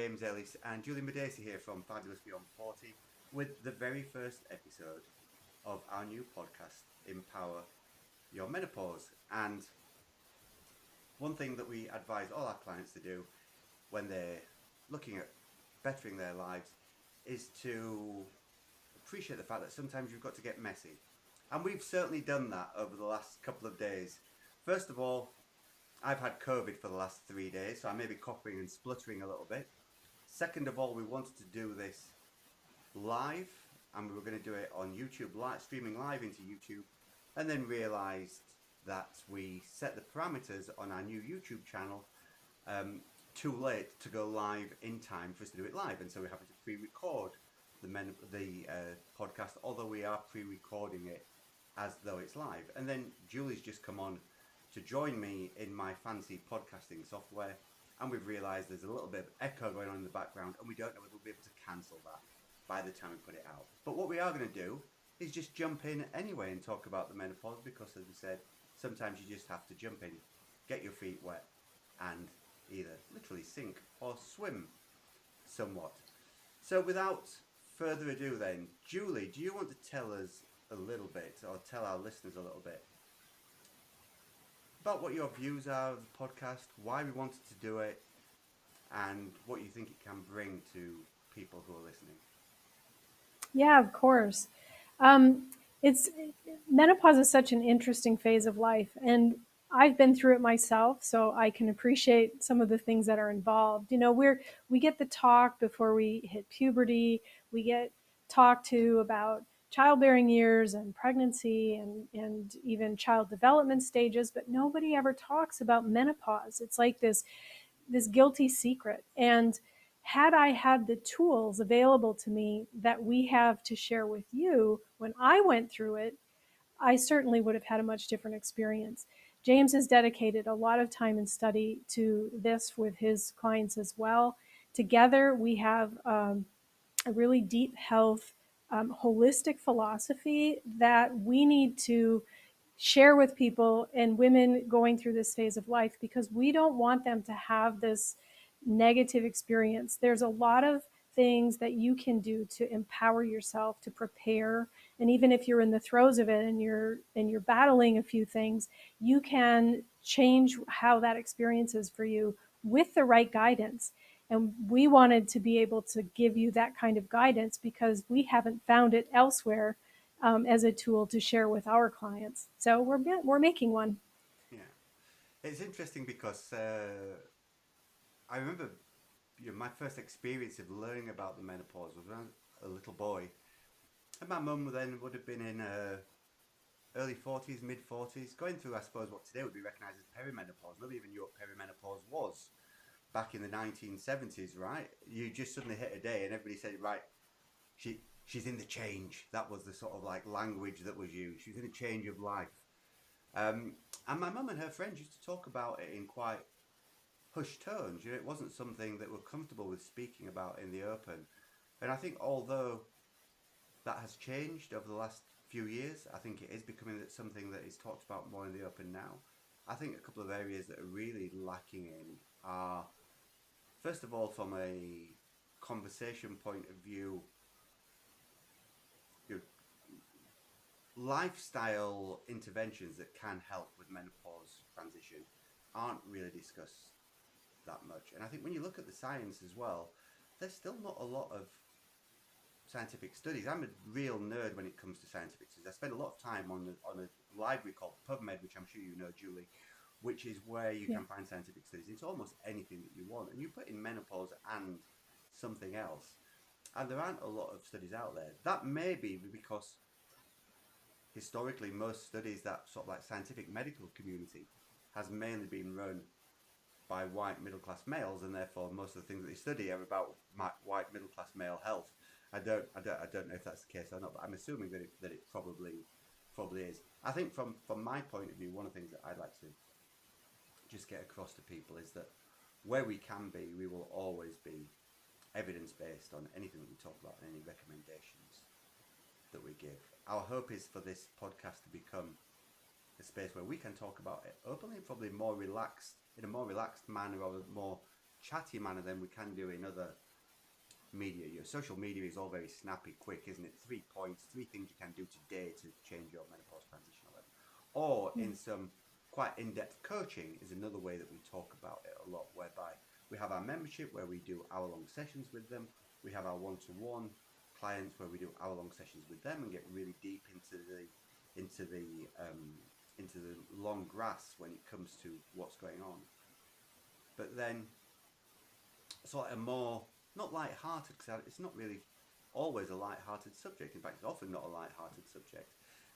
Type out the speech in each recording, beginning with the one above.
James Ellis and Juli Madacey here from Fabulous Beyond 40 with the very first episode of our new podcast, Empower Your Menopause. And one thing that we advise all our clients to do when they're looking at bettering their lives is to appreciate the fact that sometimes you've got to get messy. And we've certainly done that over the last couple of days. First of all, I've had COVID for the last 3 days, so I may be coughing and spluttering a little bit. Second of all, we wanted to do this live, and we were going to do it on YouTube, streaming live into YouTube, and then realised that we set the parameters on our new YouTube channel too late to go live in time for us to do it live, and so we're having to pre-record the podcast, although we are pre-recording it as though it's live. And then Julie's just come on to join me in my fancy podcasting software, and we've realised there's a little bit of echo going on in the background, and we don't know whether we'll be able to cancel that by the time we put it out. But what we are going to do is just jump in anyway and talk about the menopause, because as we said, sometimes you just have to jump in, get your feet wet, and either literally sink or swim somewhat. So without further ado then, Juli, do you want to tell us a little bit, or tell our listeners a little bit, about what your views are of the podcast, why we wanted to do it, and what you think it can bring to people who are listening? Yeah, of course. It's menopause is such an interesting phase of life, and I've been through it myself, so I can appreciate some of the things that are involved. You know, we get the talk before we hit puberty. We get talked to about childbearing years and pregnancy and even child development stages, but nobody ever talks about menopause. It's like this guilty secret. And had I had the tools available to me that we have to share with you when I went through it, I certainly would have had a much different experience. James has dedicated a lot of time and study to this with his clients as well. Together, we have a really deep health, holistic philosophy that we need to share with people and women going through this phase of life, because we don't want them to have this negative experience. There's a lot of things that you can do to empower yourself to prepare, and even if you're in the throes of it and you're battling a few things, you can change how that experience is for you with the right guidance. And we wanted to be able to give you that kind of guidance because we haven't found it elsewhere, as a tool to share with our clients. So we're making one. Yeah, it's interesting because I remember my first experience of learning about the menopause was when I was a little boy, and my mum then would have been in her early 40s, mid 40s, going through, I suppose, what today would be recognised as perimenopause. Nobody even knew what perimenopause was back in the 1970s, right? You just suddenly hit a day and everybody said, right, she's in the change. That was the sort of like language that was used. She's in a change of life. And my mum and her friends used to talk about it in quite hushed tones. You know, it wasn't something that we're comfortable with speaking about in the open. And I think although that has changed over the last few years, I think it is becoming something that is talked about more in the open now. I think a couple of areas that are really lacking in are, first of all, from a conversation point of view, your lifestyle interventions that can help with menopause transition aren't really discussed that much. And I think when you look at the science as well, there's still not a lot of scientific studies. I'm a real nerd when it comes to scientific studies. I spend a lot of time on a library called PubMed, which I'm sure you know, Juli, which is where you can find scientific studies. It's almost anything that you want. And you put in menopause and something else, and there aren't a lot of studies out there. That may be because historically most studies, that sort of like scientific medical community, has mainly been run by white middle class males, and therefore most of the things that they study are about white middle class male health. I don't know if that's the case or not, but I'm assuming that it probably is. I think from my point of view, one of the things that I'd like to just get across to people is that where we can be, we will always be evidence based on anything that we talk about and any recommendations that we give. Our hope is for this podcast to become a space where we can talk about it openly, probably more relaxed, in a more relaxed manner, or a more chatty manner than we can do in other media. Your social media is all very snappy, quick, isn't it? 3 points, 3 things you can do today to change your menopause transition level. Or in some quite in-depth coaching is another way that we talk about it a lot, whereby we have our membership where we do hour-long sessions with them. We have our one-to-one clients where we do hour-long sessions with them and get really deep into the into the long grass when it comes to what's going on. But then sort of more not light-hearted, because it's not really always a light-hearted subject. In fact, it's often not a light-hearted subject,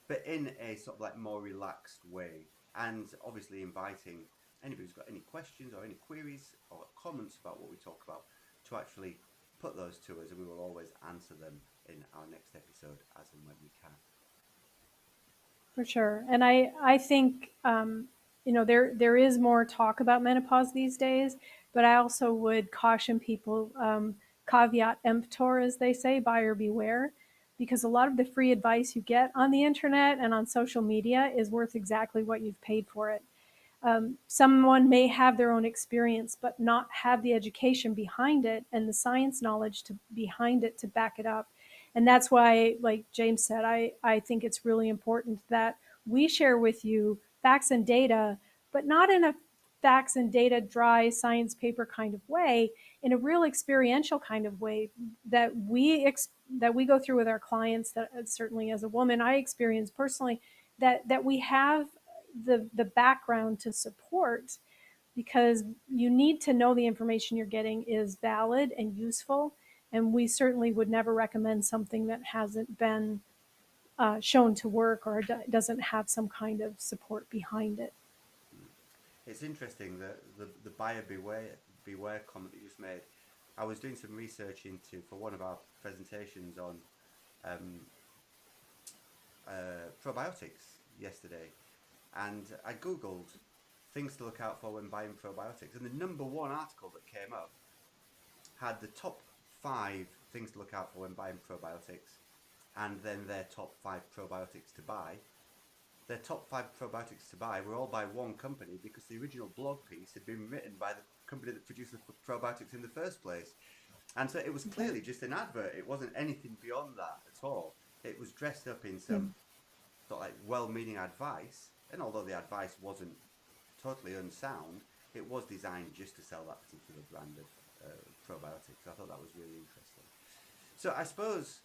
but in a sort of like more relaxed way, and obviously inviting anybody who's got any questions or any queries or comments about what we talk about to actually put those to us, and we will always answer them in our next episode as and when we can. For sure. And I think, there is more talk about menopause these days, but I also would caution people, caveat emptor, as they say, buyer beware, because a lot of the free advice you get on the internet and on social media is worth exactly what you've paid for it. Someone may have their own experience, but not have the education behind it and the science knowledge behind it to back it up. And that's why, like James said, I think it's really important that we share with you facts and data, but not in a facts and data dry science paper kind of way, in a real experiential kind of way that we go through with our clients. That certainly, as a woman, I experience personally, that we have the background to support, because you need to know the information you're getting is valid and useful. And we certainly would never recommend something that hasn't been shown to work or doesn't have some kind of support behind it. It's interesting that the buyer beware comment that you just made. I was doing some research into for one of our presentations on um, probiotics yesterday, and I googled things to look out for when buying probiotics, and the number one article that came up had the top 5 things to look out for when buying probiotics, and then their top 5 probiotics to buy. Their top 5 probiotics to buy were all by one company, because the original blog piece had been written by the company that produced the probiotics in the first place. And so it was clearly just an advert. It wasn't anything beyond that at all. It was dressed up in Yeah. some sort of like well-meaning advice, and although the advice wasn't totally unsound, it was designed just to sell that particular brand of probiotics. I thought that was really interesting. So I suppose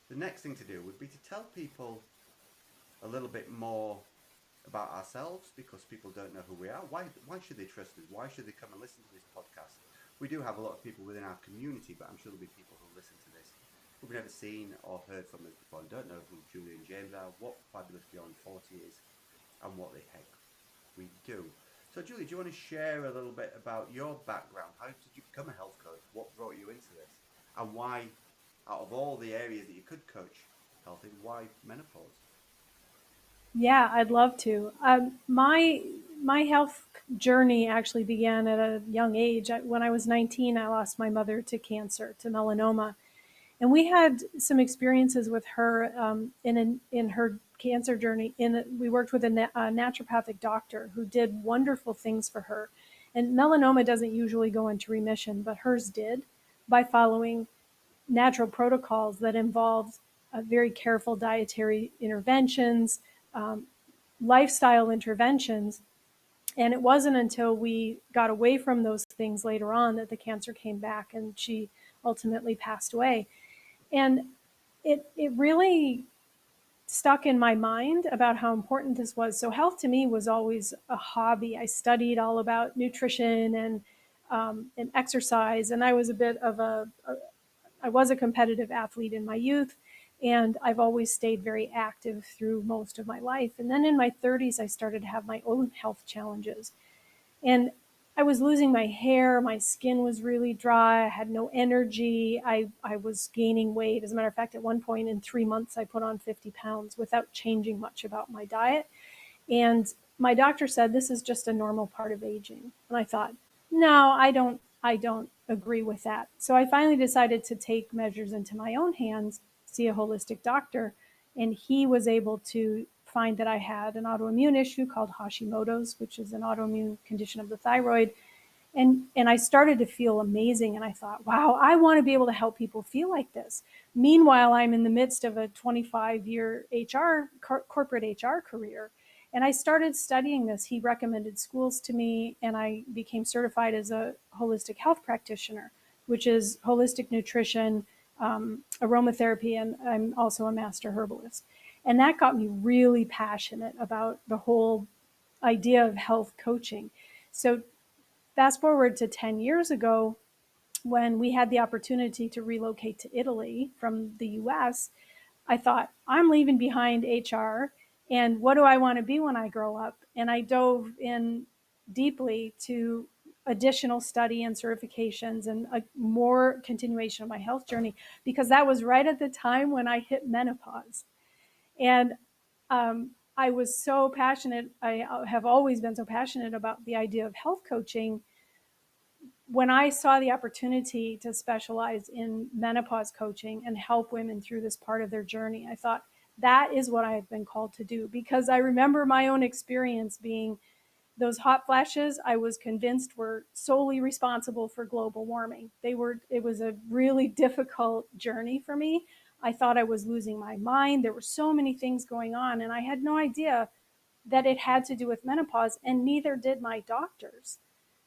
the next thing to do would be to tell people a little bit more about ourselves, because people don't know who we are. Why should they trust us? Why should they come and listen to this podcast? We do have a lot of people within our community, but I'm sure there'll be people who listen to this who've never seen or heard from us before and don't know who Juli and James are, what Fabulous Beyond 40 is, and what the heck we do. So, Juli, do you want to share a little bit about your background? How did you become a health coach? What brought you into this? And why, out of all the areas that you could coach health in, why menopause? Yeah, I'd love to. My health journey actually began at a young age. When I was 19, I lost my mother to cancer, to melanoma, and we had some experiences with her in her cancer journey. We worked with a naturopathic doctor who did wonderful things for her. And melanoma doesn't usually go into remission, but hers did, by following natural protocols that involved very careful dietary interventions, um, lifestyle interventions. And it wasn't until we got away from those things later on that the cancer came back and she ultimately passed away. And it really stuck in my mind about how important this was. So health to me was always a hobby. I studied all about nutrition and exercise, and I was a bit of I was a competitive athlete in my youth, and I've always stayed very active through most of my life. And then in my 30s, I started to have my own health challenges. And I was losing my hair, my skin was really dry, I had no energy, I was gaining weight. As a matter of fact, at one point in 3 months, I put on 50 pounds without changing much about my diet. And my doctor said, this is just a normal part of aging. And I thought, no, I don't agree with that. So I finally decided to take measures into my own hands, see a holistic doctor, and he was able to find that I had an autoimmune issue called Hashimoto's, which is an autoimmune condition of the thyroid. And I started to feel amazing, and I thought, wow, I want to be able to help people feel like this. Meanwhile, I'm in the midst of a 25-year corporate HR career, and I started studying this. He recommended schools to me, and I became certified as a holistic health practitioner, which is holistic nutrition, aromatherapy, and I'm also a master herbalist. And that got me really passionate about the whole idea of health coaching. So fast forward to 10 years ago, when we had the opportunity to relocate to Italy from the US, I thought, I'm leaving behind HR, and what do I want to be when I grow up? And I dove in deeply to additional study and certifications and a more continuation of my health journey, because that was right at the time when I hit menopause. And I was so passionate. I have always been so passionate about the idea of health coaching. When I saw the opportunity to specialize in menopause coaching and help women through this part of their journey, I thought that is what I have been called to do, because I remember my own experience being those hot flashes. I was convinced were solely responsible for global warming. It was a really difficult journey for me. I thought I was losing my mind. There were so many things going on, and I had no idea that it had to do with menopause, and neither did my doctors.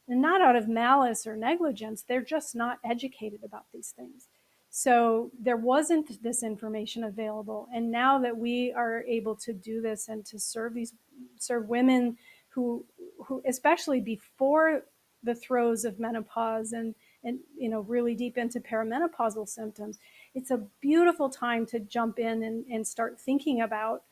And not out of malice or negligence, they're just not educated about these things. So there wasn't this information available. And now that we are able to do this and to serve women who especially before the throes of menopause and really deep into perimenopausal symptoms, it's a beautiful time to jump in and start thinking about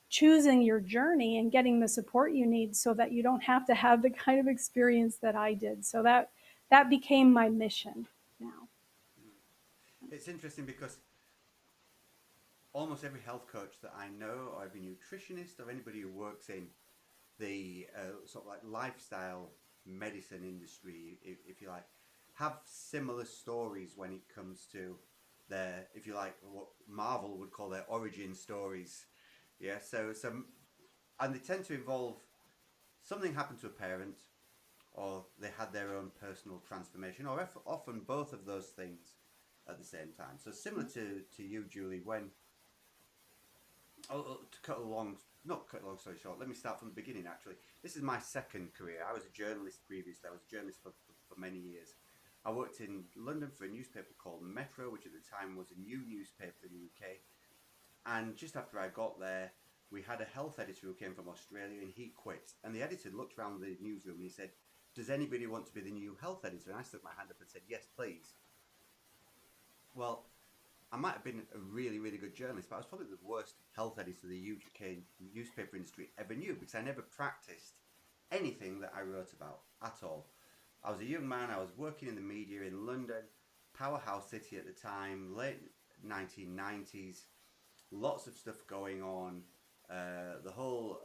choosing your journey and getting the support you need so that you don't have to have the kind of experience that I did. So that became my mission now. It's interesting because almost every health coach that I know, or every nutritionist, or anybody who works in the sort of like lifestyle medicine industry, if you like, have similar stories when it comes to their, if you like, what Marvel would call their origin stories. Yeah, so and they tend to involve something happened to a parent, or they had their own personal transformation, or often both of those things at the same time. So similar to you, Julie, when to cut a long, not cut a long story short, let me start from the beginning actually. This is my second career. I was a journalist previously. I was a journalist for many years. I worked in London for a newspaper called Metro, which at the time was a new newspaper in the UK. And just after I got there, we had a health editor who came from Australia, and he quit. And the editor looked around the newsroom and he said, does anybody want to be the new health editor? And I stuck my hand up and said, yes, please. Well, I might have been a really, really good journalist, but I was probably the worst health editor the UK newspaper industry ever knew, because I never practiced anything that I wrote about at all. I was a young man, I was working in the media in London, powerhouse city at the time, late 1990s, lots of stuff going on. The whole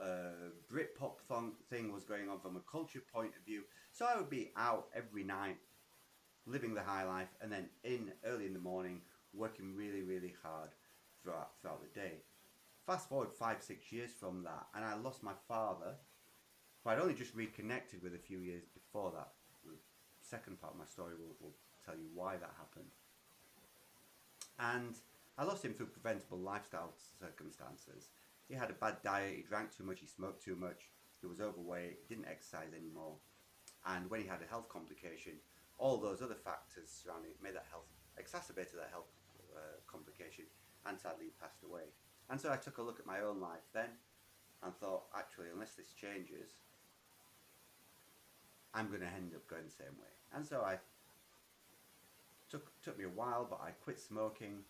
Britpop thing was going on from a culture point of view. So I would be out every night, living the high life, and then in early in the morning, working really, really hard throughout the day. Fast forward 5, 6 years from that, and I lost my father, who I'd only just reconnected with a few years before that. The second part of my story will tell you why that happened. And I lost him through preventable lifestyle circumstances. He had a bad diet, he drank too much, he smoked too much, he was overweight, he didn't exercise anymore. And when he had a health complication, all those other factors surrounding it made that health, exacerbated that health complication, and sadly he passed away. And so I took a look at my own life then and thought, actually, unless this changes, I'm going to end up going the same way. And so I took me a while, but I quit smoking,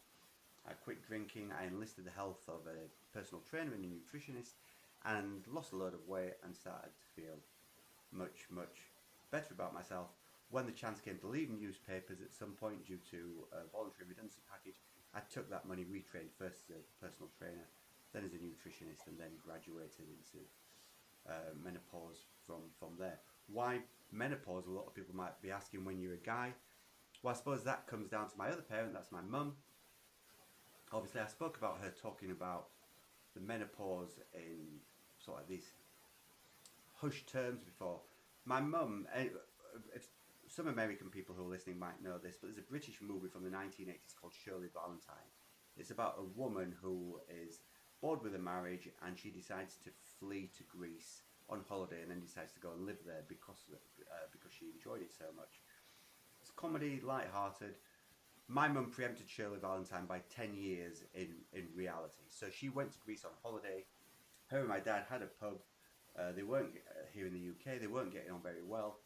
I quit drinking, I enlisted the help of a personal trainer and a nutritionist, and lost a load of weight and started to feel much, much better about myself. When the chance came to leave newspapers at some point due to a voluntary redundancy package, I took that money, retrained first as a personal trainer, then as a nutritionist, and then graduated into menopause from there. Why menopause? A lot of people might be asking when you're a guy. Well, I suppose that comes down to my other parent, that's my mum. Obviously, I spoke about her talking about the menopause in sort of these hushed terms before. My mum, if some American people who are listening might know this, but there's a British movie from the 1980s called Shirley Valentine. It's about a woman who is bored with a marriage and she decides to flee to Greece on holiday and then decides to go and live there because she enjoyed it so much. It's comedy, light-hearted. My mum preempted Shirley Valentine by 10 years in reality. So she went to Greece on holiday. Her and my dad had a pub. They weren't here in the UK. They weren't getting on very well,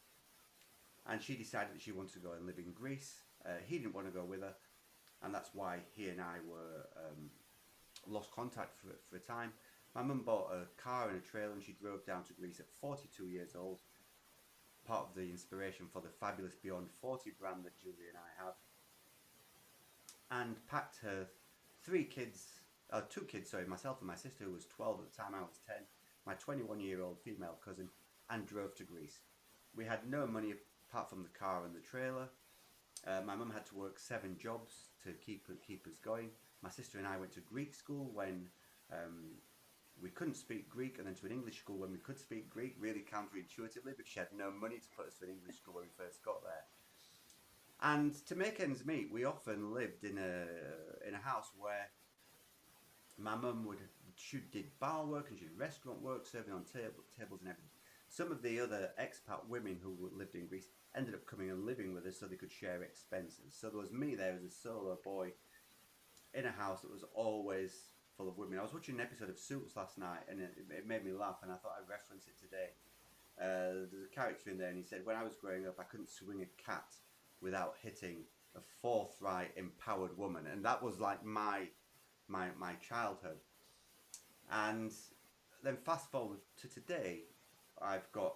and she decided that she wanted to go and live in Greece. He didn't want to go with her, and that's why he and I were lost contact for a time. My mum bought a car and a trailer, and she drove down to Greece at 42 years old. Part of the inspiration for the fabulous Beyond 40 brand that Julie and I have, and packed her two kids, sorry, myself and my sister, who was 12 at the time, I was 10, my 21-year-old female cousin, and drove to Greece. We had no money apart from the car and the trailer. My mum had to work 7 jobs to keep us going. My sister and I went to Greek school when we couldn't speak Greek, and then to an English school when we could speak Greek, really counterintuitively, because she had no money to put us to an English school when we first got there. And to make ends meet, we often lived in a house where my mum she did bar work and she did restaurant work, serving on tables and everything. Some of the other expat women who lived in Greece ended up coming and living with us so they could share expenses. So there was me there as a solo boy in a house that was always full of women. I was watching an episode of Suits last night, and it made me laugh, and I thought I'd reference it today. There's a character in there, and he said, when I was growing up, I couldn't swing a cat without hitting a forthright, empowered woman. And that was like my childhood. And then fast forward to today, I've got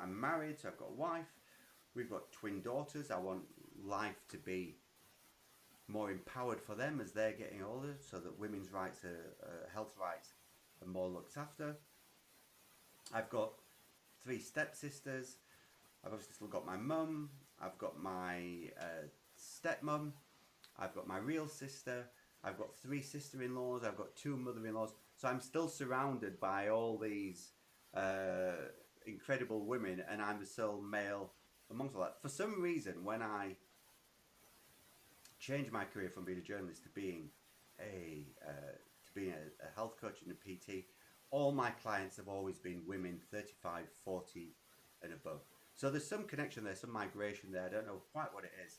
I'm married, so I've got a wife. We've got twin daughters. I want life to be more empowered for them as they're getting older, so that women's rights, health rights, are more looked after. I've got 3 stepsisters. I've obviously still got my mum. I've got my stepmum. I've got my real sister. I've got 3 sister-in-laws. I've got 2 mother-in-laws. So I'm still surrounded by all these incredible women, and I'm the sole male amongst all that. For some reason, when I changed my career from being a journalist to being a health coach and a PT, all my clients have always been women 35, 40 and above. So there's some connection there, some migration there. I don't know quite what it is,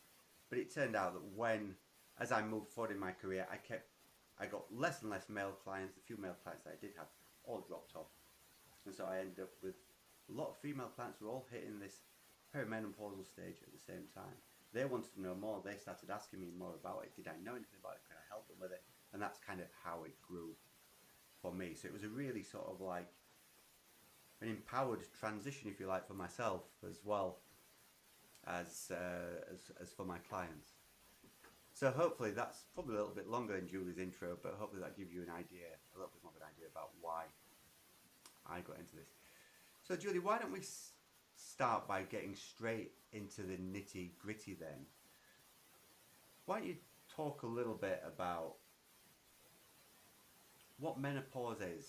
but it turned out that as I moved forward in my career, I got less and less male clients. The few male clients that I did have all dropped off, and so I ended up with a lot of female clients who were all hitting this perimenopausal stage at the same time. They wanted to know more. They started asking me more about it. Did I know anything about it? Could I help them with it? And that's kind of how it grew for me. So it was a really sort of like an empowered transition, if you like, for myself as well as for my clients. So hopefully that's probably a little bit longer than Julie's intro, but hopefully that gives you a little bit more of an idea about why I got into this. So Julie, why don't we start by getting straight into the nitty gritty then? Why don't you talk a little bit about what menopause is,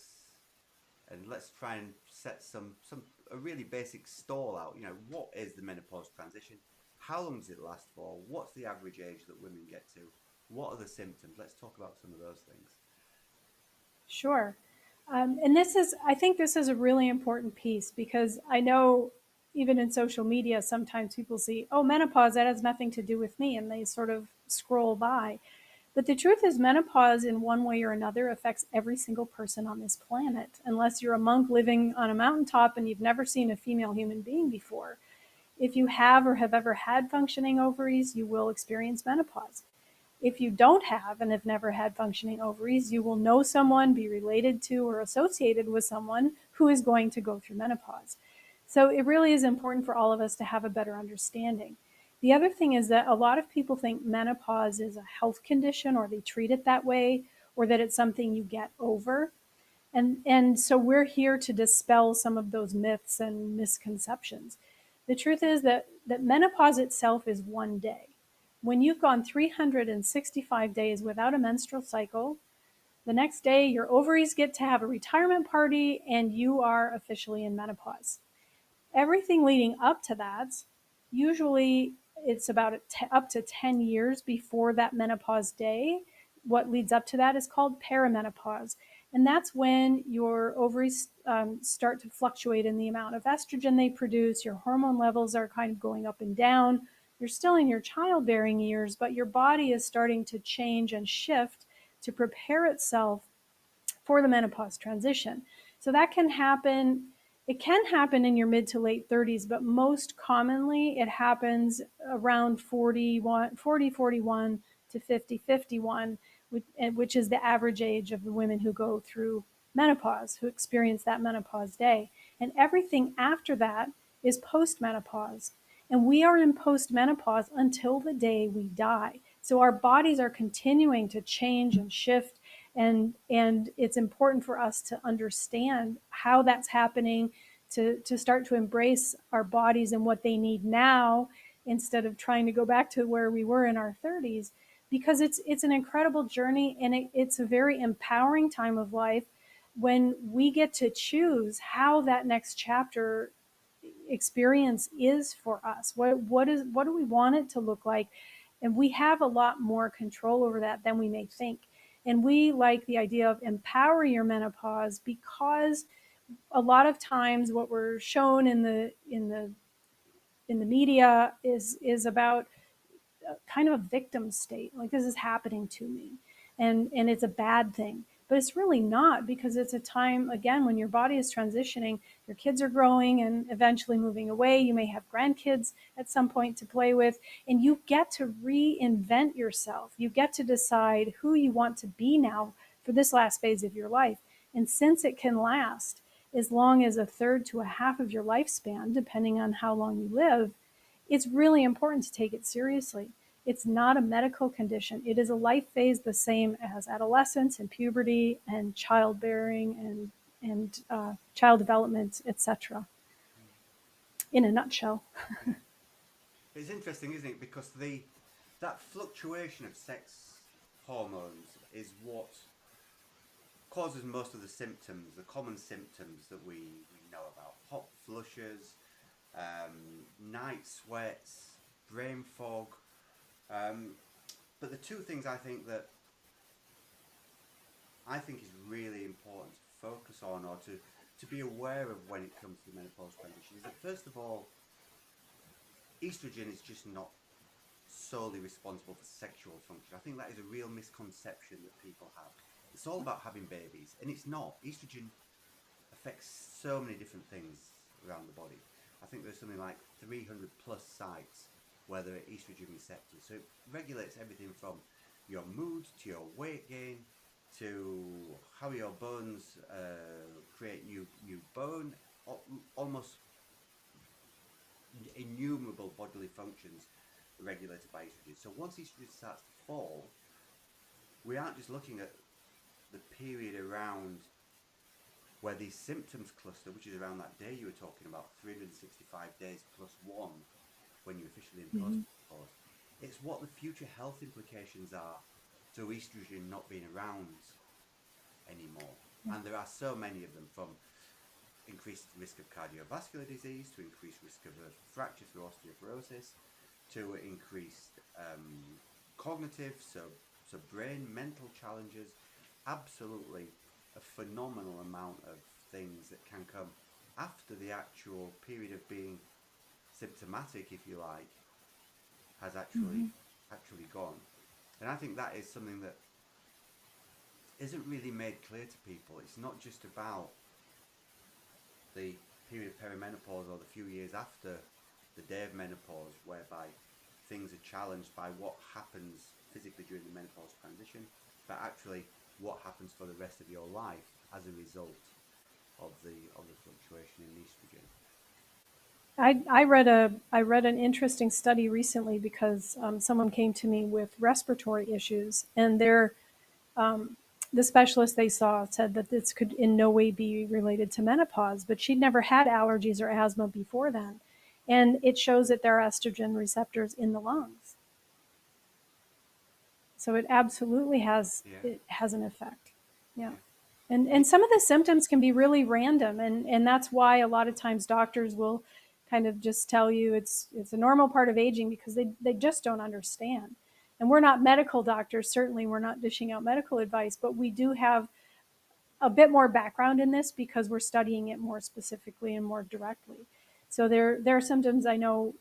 and let's try and set a really basic stall out. What is the menopause transition? How long does it last for? What's the average age that women get to? What are the symptoms? Let's talk about some of those things. Sure. And I think this is a really important piece, because I know even in social media, sometimes people see, oh, menopause, that has nothing to do with me, and they sort of scroll by. But the truth is, menopause in one way or another affects every single person on this planet, unless you're a monk living on a mountaintop and you've never seen a female human being before. If you have or have ever had functioning ovaries, you will experience menopause. If you don't have and have never had functioning ovaries, you will know someone, be related to, or associated with someone who is going to go through menopause. So it really is important for all of us to have a better understanding. The other thing is that a lot of people think menopause is a health condition, or they treat it that way, or that it's something you get over. And so we're here to dispel some of those myths and misconceptions. The truth is that menopause itself is one day. When you've gone 365 days without a menstrual cycle, the next day your ovaries get to have a retirement party and you are officially in menopause. Everything leading up to that, usually it's about up to 10 years before that menopause day. What leads up to that is called perimenopause. And that's when your ovaries start to fluctuate in the amount of estrogen they produce. Your hormone levels are kind of going up and down. You're still in your childbearing years, but your body is starting to change and shift to prepare itself for the menopause transition. So that can happen. It can happen in your mid to late 30s, but most commonly it happens around 41 to 50, 51, which is the average age of the women who go through menopause, who experience that menopause day. And everything after that is postmenopause. And we are in postmenopause until the day we die. So our bodies are continuing to change and shift, and it's important for us to understand how that's happening, to start to embrace our bodies and what they need now, instead of trying to go back to where we were in our 30s, because it's an incredible journey, and it's a very empowering time of life when we get to choose how that next chapter experience is for us. What do we want it to look like? And we have a lot more control over that than we may think. And we like the idea of empower your menopause, because a lot of times what we're shown in the media is about kind of a victim state, like this is happening to me, and it's a bad thing. But it's really not, because it's a time, again, when your body is transitioning, your kids are growing and eventually moving away, you may have grandkids at some point to play with, and you get to reinvent yourself. You get to decide who you want to be now for this last phase of your life. And since it can last as long as a third to a half of your lifespan, depending on how long you live, it's really important to take it seriously. It's not a medical condition. It is a life phase the same as adolescence and puberty and childbearing and child development, etc. In a nutshell. It's interesting, isn't it? Because that fluctuation of sex hormones is what causes most of the symptoms, the common symptoms that we know about: hot flushes, night sweats, brain fog. Um, but the two things I think is really important to focus on, or to be aware of when it comes to the menopause transition, is that first of all, estrogen is just not solely responsible for sexual function. I think that is a real misconception that people have. It's all about having babies, and it's not. Estrogen affects so many different things around the body. I think there's something like 300 plus sites where there are estrogen receptors. So it regulates everything from your mood to your weight gain to how your bones create new bone, almost innumerable bodily functions regulated by estrogen. So once estrogen starts to fall, we aren't just looking at the period around where these symptoms cluster, which is around that day you were talking about, 365 days plus one, when you're officially in postmenopause. It's what the future health implications are through estrogen not being around anymore. And there are so many of them, from increased risk of cardiovascular disease, to increased risk of a fracture through osteoporosis, to increased cognitive, so brain, mental challenges. Absolutely a phenomenal amount of things that can come after the actual period of being symptomatic, if you like, has actually gone. And I think that is something that isn't really made clear to people. It's not just about the period of perimenopause or the few years after the day of menopause, whereby things are challenged by what happens physically during the menopause transition, but actually what happens for the rest of your life as a result of the fluctuation in estrogen. I read an interesting study recently, because someone came to me with respiratory issues, and the specialist they saw said that this could in no way be related to menopause, but she'd never had allergies or asthma before then, and it shows that there are estrogen receptors in the lungs. So it absolutely has an effect. Yeah. Yeah. And some of the symptoms can be really random, and that's why a lot of times doctors will kind of just tell you it's a normal part of aging because they just don't understand. And we're not medical doctors, certainly we're not dishing out medical advice, but we do have a bit more background in this because we're studying it more specifically and more directly. So there are symptoms I know,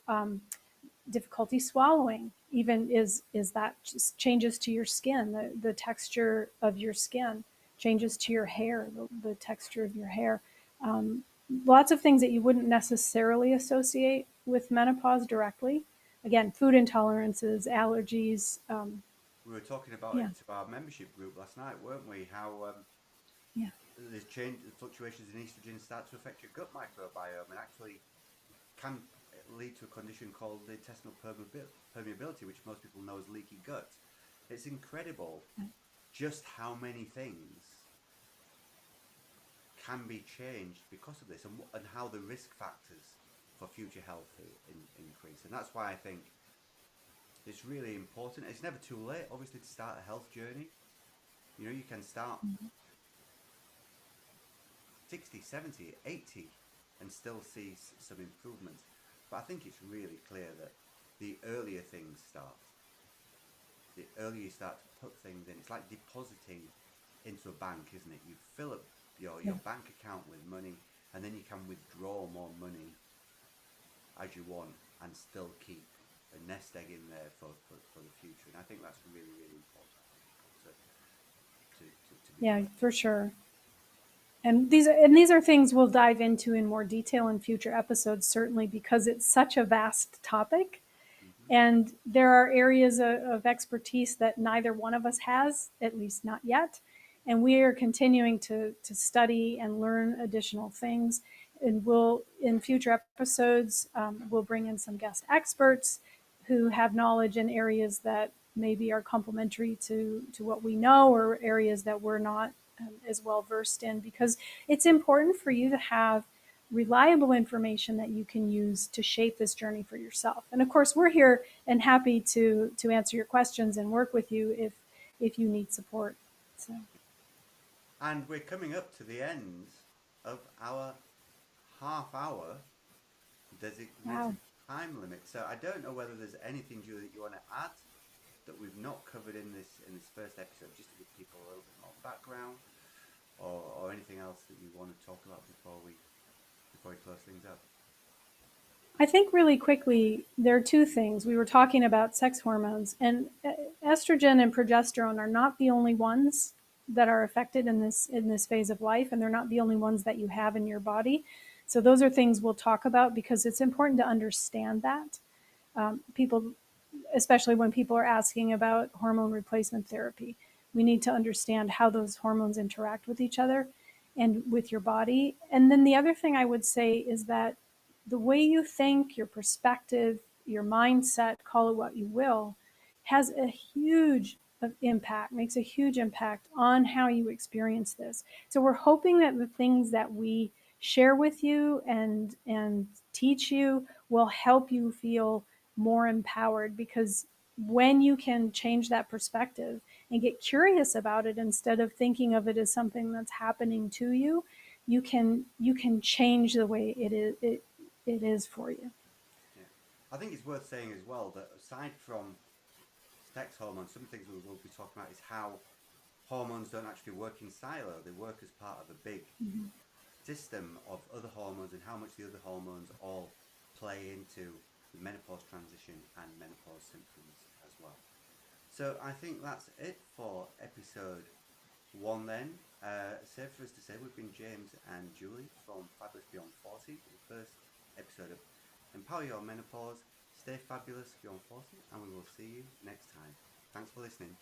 difficulty swallowing even is that just changes to your skin, the texture of your skin, changes to your hair, the texture of your hair. Um, Lots of things that you wouldn't necessarily associate with menopause directly. Again, food intolerances, allergies. We were talking about Yeah, it to our membership group last night, weren't we? How yeah, the fluctuations in estrogen start to affect your gut microbiome and actually can lead to a condition called intestinal permeability, which most people know as leaky gut. It's incredible just how many things can be changed because of this, and how the risk factors for future health increase. And that's why I think it's really important. It's never too late, obviously, to start a health journey. You know, you can start 60, 70, 80 and still see some improvements. But I think it's really clear that the earlier things start, the earlier you start to put things in, it's like depositing into a bank, isn't it? You fill up yeah. your bank account with money, and then you can withdraw more money as you want and still keep a nest egg in there for the future. And I think that's really, really important for people to be Yeah, aware. for sure. And these are things we'll dive into in more detail in future episodes, certainly because it's such a vast topic. Mm-hmm. And there are areas of expertise that neither one of us has, at least not yet. And we are continuing to study and learn additional things. And we'll, in future episodes, we'll bring in some guest experts who have knowledge in areas that maybe are complementary to what we know, or areas that we're not as well versed in, because it's important for you to have reliable information that you can use to shape this journey for yourself. And of course, we're here and happy to answer your questions and work with you if you need support. So, And we're coming up to the end of our half hour wow. designated time limit. So I don't know whether there's anything, Julie, that you want to add that we've not covered in this first episode, just to give people a little bit more background, or anything else that you want to talk about before we close things up. I think really quickly, there are two things. We were talking about sex hormones, and estrogen and progesterone are not the only ones that are affected in this phase of life, and they're not the only ones that you have in your body. So those are things we'll talk about because it's important to understand that. People, especially when people are asking about hormone replacement therapy, we need to understand how those hormones interact with each other and with your body. And then the other thing I would say is that the way you think, your perspective, your mindset, call it what you will, has a huge impact, makes a huge impact on how you experience this. So we're hoping that the things that we share with you and teach you will help you feel more empowered, because when you can change that perspective and get curious about it instead of thinking of it as something that's happening to you, you can change the way it is for you. Yeah, I think it's worth saying as well that aside from sex hormones, some things we will be talking about is how hormones don't actually work in silo. They work as part of a big Mm-hmm. system of other hormones, and how much the other hormones all play into the menopause transition and menopause symptoms as well. So I think that's it for episode one then. Safe for us to say we've been James and Julie from Fabulous Beyond 40, the first episode of Empower Your Menopause. Stay fabulous beyond 40, and we will see you next time. Thanks for listening.